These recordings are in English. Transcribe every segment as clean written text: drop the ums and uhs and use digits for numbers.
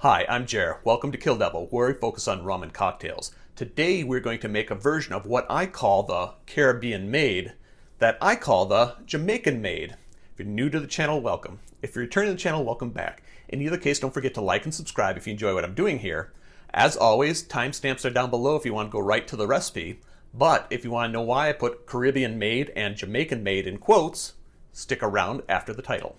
Hi, I'm Jer. Welcome to Kill-Divill, where we focus on rum and cocktails. Today we're going to make a version of what I call the Caribbean Maid that I call the Jamaican Maid. If you're new to the channel, welcome. If you're returning to the channel, welcome back. In either case, don't forget to like and subscribe if you enjoy what I'm doing here. As always, timestamps are down below if you want to go right to the recipe. But if you want to know why I put Caribbean Maid and Jamaican Maid in quotes, stick around after the title.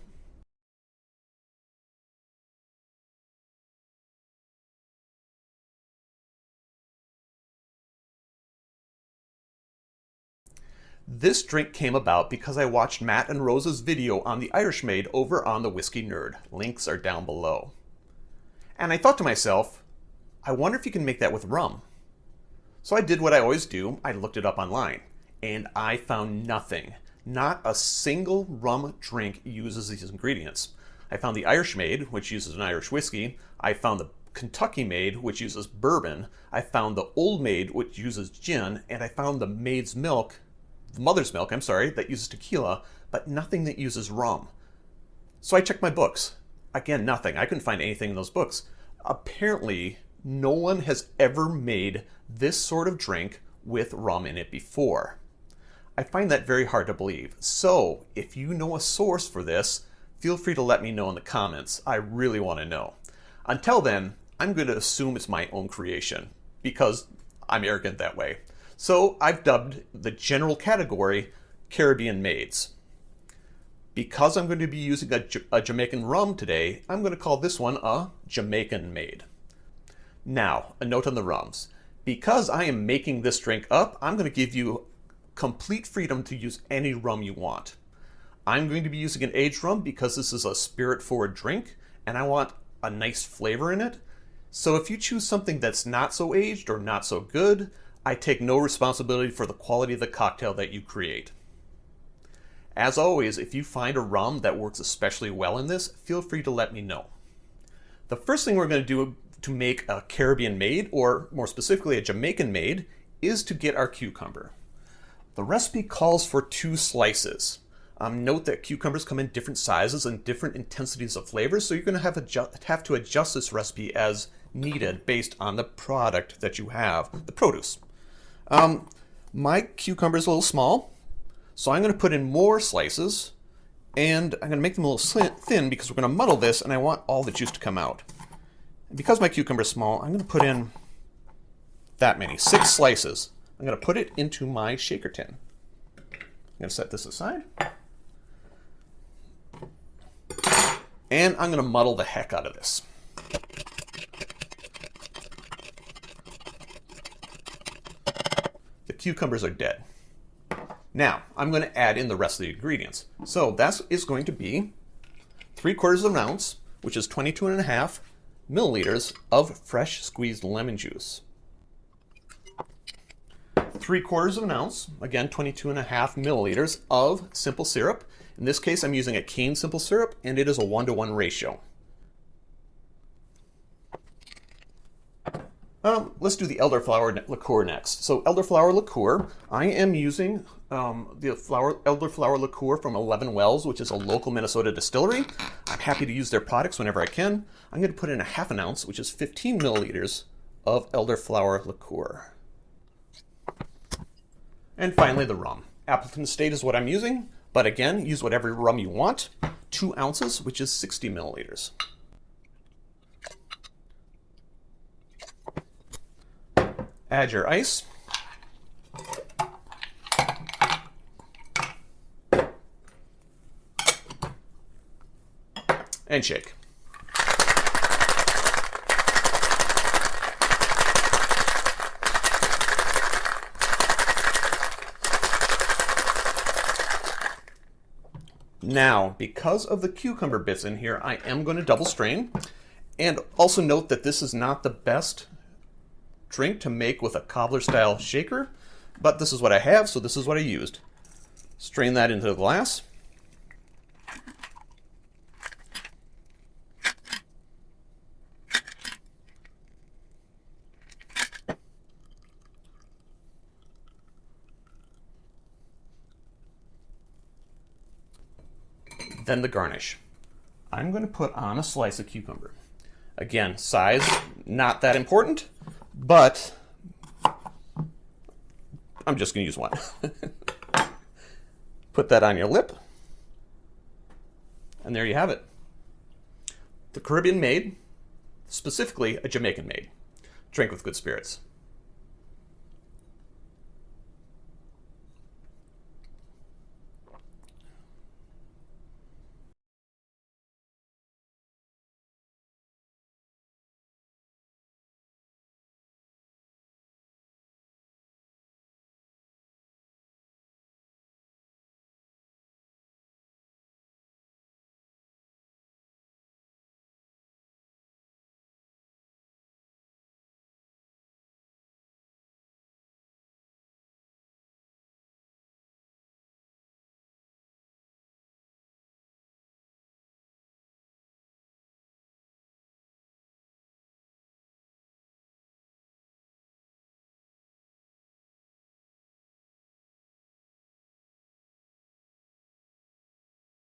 This drink came about because I watched Matt and Rose's video on the Irish Maid over on the Whiskey Nerd. Links are down below. And I thought to myself, I wonder if you can make that with rum. So I did what I always do. I looked it up online and I found nothing. Not a single rum drink uses these ingredients. I found the Irish Maid, which uses an Irish whiskey. I found the Kentucky Maid, which uses bourbon. I found the Old Maid, which uses gin. And I found the Maid's Milk, the mother's milk, that uses tequila, but nothing that uses rum. So I checked my books. Again, nothing. I couldn't find anything in those books. Apparently, no one has ever made this sort of drink with rum in it before. I find that very hard to believe. So if you know a source for this, feel free to let me know in the comments. I really want to know. Until then, I'm going to assume it's my own creation because I'm arrogant that way. So I've dubbed the general category Caribbean Maids. Because I'm going to be using a Jamaican rum today, I'm going to call this one a Jamaican Maid. Now, a note on the rums. Because I am making this drink up, I'm going to give you complete freedom to use any rum you want. I'm going to be using an aged rum because this is a spirit-forward drink, and I want a nice flavor in it. So if you choose something that's not so aged or not so good, I take no responsibility for the quality of the cocktail that you create. As always, if you find a rum that works especially well in this, feel free to let me know. The first thing we're going to do to make a Caribbean Maid, or more specifically a Jamaican Maid, is to get our cucumber. The recipe calls for 2 slices. Note that cucumbers come in different sizes and different intensities of flavors, so you're going to have to adjust this recipe as needed based on the product that you have, the produce. My cucumber is a little small, so I'm going to put in more slices, and I'm going to make them a little thin because we're going to muddle this, and I want all the juice to come out. And because my cucumber is small, I'm going to put in that many, 6 slices. I'm going to put it into my shaker tin. I'm going to set this aside. And I'm going to muddle the heck out of this. The cucumbers are dead. Now, I'm going to add in the rest of the ingredients. So that is going to be 3/4 of an ounce, which is 22.5 milliliters of fresh squeezed lemon juice. 3/4 of an ounce, again 22.5 milliliters of simple syrup. In this case, I'm using a cane simple syrup, and it is a 1-to-1 ratio. Let's do the elderflower liqueur next. So elderflower liqueur, I am using the elderflower liqueur from 11 Wells, which is a local Minnesota distillery. I'm happy to use their products whenever I can. I'm going to put in 1/2 ounce, which is 15 milliliters of elderflower liqueur. And finally, the rum. Appleton Estate is what I'm using, but again, use whatever rum you want. 2 ounces, which is 60 milliliters. Add your ice. And shake. Now, because of the cucumber bits in here, I am going to double strain. And also note that this is not the best drink to make with a cobbler style shaker, but this is what I have, so this is what I used. Strain that into the glass. Then the garnish. I'm going to put on a slice of cucumber. Again, size, not that important, but I'm just going to use one. Put that on your lip, and there you have it. The Caribbean Maid, specifically a Jamaican Maid. Drink with good spirits.